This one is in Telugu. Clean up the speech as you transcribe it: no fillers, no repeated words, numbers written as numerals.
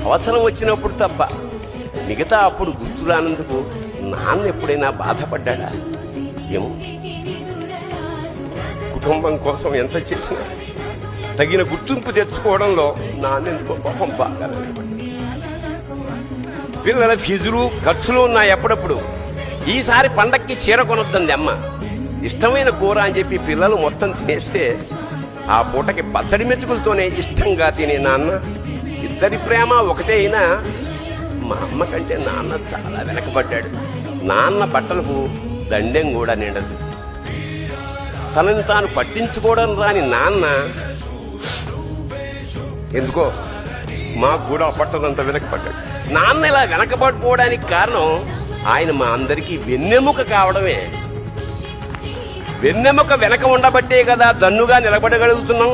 అవసరం వచ్చినప్పుడు తప్ప మిగతా అప్పుడు గుర్తురానందుకు నాన్న ఎప్పుడైనా బాధపడ్డాడా ఏమో. కుటుంబం కోసం ఎంత చేసినా తగిన గుర్తింపు తెచ్చుకోవడంలో నాన్న ఎందుకో పాపం బాగా పిల్లల ఫీజులు ఖర్చులు ఉన్నాయి. ఎప్పుడప్పుడు ఈసారి పండక్కి చీర కొనొద్దంది అమ్మ. ఇష్టమైన కూర అని చెప్పి పిల్లలు మొత్తం తినేస్తే ఆ పూటకి పచ్చడి మెతుకులతోనే ఇష్టంగా తినే నాన్న. ఇద్దరి ప్రేమ ఒకటే అయినా మా అమ్మ కంటే నాన్న చాలా వెనకబడ్డాడు. నాన్న బట్టలకు దండెం కూడా నిండదు. తనని తాను పట్టించుకోవడం రాని నాన్న ఎందుకో మాకు కూడా పట్టదంత వెనకబడ్డాడు. నాన్న ఇలా వెనకబడిపోవడానికి కారణం ఆయన మా అందరికీ వెన్నెముక కావడమే. వెన్నెముక వెనక ఉండబట్టే కదా దన్నుగా నిలబడగలుగుతున్నాం.